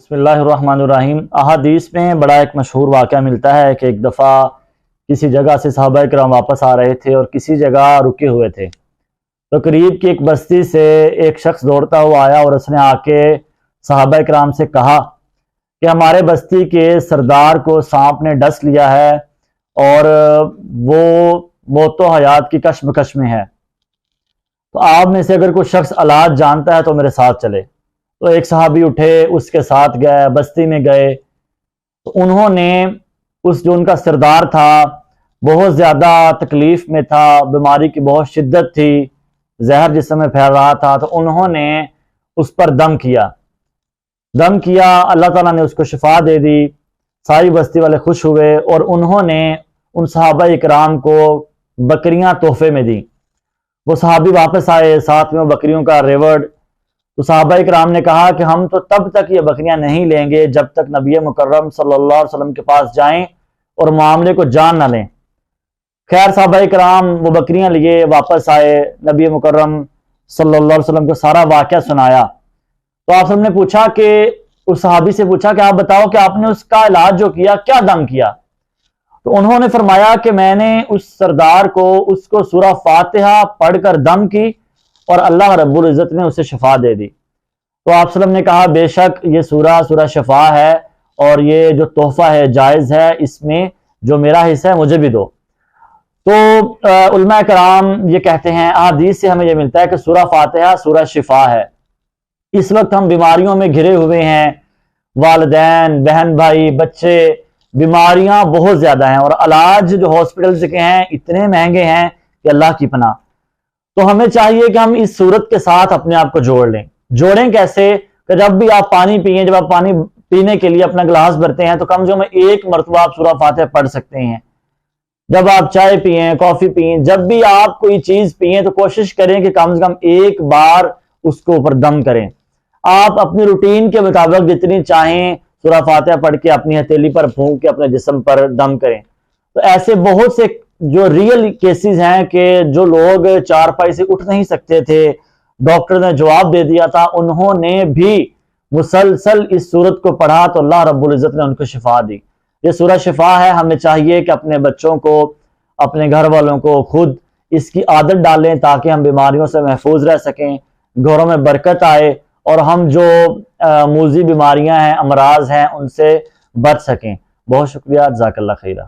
بسم اللہ الرحمن الرحیم۔ احادیث میں بڑا ایک مشہور واقعہ ملتا ہے کہ ایک دفعہ کسی جگہ سے صحابہ کرام واپس آ رہے تھے اور کسی جگہ رکے ہوئے تھے، تو قریب کی ایک بستی سے ایک شخص دوڑتا ہوا آیا اور اس نے آ کے صحابہ کرام سے کہا کہ ہمارے بستی کے سردار کو سانپ نے ڈس لیا ہے اور وہ موت و حیات کی کشمکش میں ہے، تو آپ میں سے اگر کوئی شخص علاج جانتا ہے تو میرے ساتھ چلے۔ تو ایک صحابی اٹھے، اس کے ساتھ گئے، بستی میں گئے، تو انہوں نے جو ان کا سردار تھا بہت زیادہ تکلیف میں تھا، بیماری کی بہت شدت تھی، زہر جسم میں پھیل رہا تھا، تو انہوں نے اس پر دم کیا، اللہ تعالیٰ نے اس کو شفا دے دی، ساری بستی والے خوش ہوئے اور انہوں نے ان صحابہ اکرام کو بکریاں تحفے میں دی۔ وہ صحابی واپس آئے، ساتھ میں بکریوں کا ریوڑ۔ تو صحابہ اکرام نے کہا کہ ہم تو تب تک یہ بکریاں نہیں لیں گے جب تک نبی مکرم صلی اللہ علیہ وسلم کے پاس جائیں اور معاملے کو جان نہ لیں۔ خیر صحابہ اکرام وہ بکریاں لیے واپس آئے، نبی مکرم صلی اللہ علیہ وسلم کو سارا واقعہ سنایا۔ تو آپ سب نے پوچھا کہ اس صحابی سے پوچھا کہ آپ بتاؤ کہ آپ نے اس کا علاج جو کیا کیا دم کیا؟ تو انہوں نے فرمایا کہ میں نے اس سردار کو اس کو سورہ فاتحہ پڑھ کر دم کی اور اللہ رب العزت نے اسے شفا دے دی۔ تو آپ صلی اللہ علیہ وسلم نے کہا بے شک یہ سورہ شفا ہے اور یہ جو تحفہ ہے جائز ہے، اس میں جو میرا حصہ ہے مجھے بھی دو۔ تو علماء کرام یہ کہتے ہیں، احادیث سے ہمیں یہ ملتا ہے کہ سورہ فاتحہ سورہ شفا ہے۔ اس وقت ہم بیماریوں میں گھرے ہوئے ہیں، والدین، بہن بھائی، بچے، بیماریاں بہت زیادہ ہیں اور علاج جو ہاسپٹلز کے ہیں اتنے مہنگے ہیں کہ اللہ کی پناہ۔ تو ہمیں چاہیے کہ ہم اس صورت کے ساتھ اپنے آپ کو جوڑ لیں۔ جوڑیں کیسے؟ کہ جب بھی آپ پانی پئیں، جب آپ پانی پینے کے لیے اپنا گلاس بھرتے ہیں تو کم سے کم ایک مرتبہ آپ سورہ فاتحہ پڑھ سکتے ہیں۔ جب آپ چائے پئیں، کافی پئیں، جب بھی آپ کوئی چیز پئیں تو کوشش کریں کہ کم سے کم ایک بار اس کو اوپر دم کریں۔ آپ اپنی روٹین کے مطابق جتنی چاہیں سورہ فاتحہ پڑھ کے اپنی ہتھیلی پر پھونک کے اپنے جسم پر دم کریں۔ تو ایسے بہت سے جو ریئل کیسز ہیں کہ جو لوگ چارپائی سے اٹھ نہیں سکتے تھے، ڈاکٹر نے جواب دے دیا تھا، انہوں نے بھی مسلسل اس سورت کو پڑھا تو اللہ رب العزت نے ان کو شفا دی۔ یہ سورہ شفا ہے۔ ہمیں چاہیے کہ اپنے بچوں کو، اپنے گھر والوں کو، خود اس کی عادت ڈالیں تاکہ ہم بیماریوں سے محفوظ رہ سکیں، گھروں میں برکت آئے اور ہم جو موذی بیماریاں ہیں، امراض ہیں، ان سے بچ سکیں۔ بہت شکریہ، جزاک اللہ خیرہ۔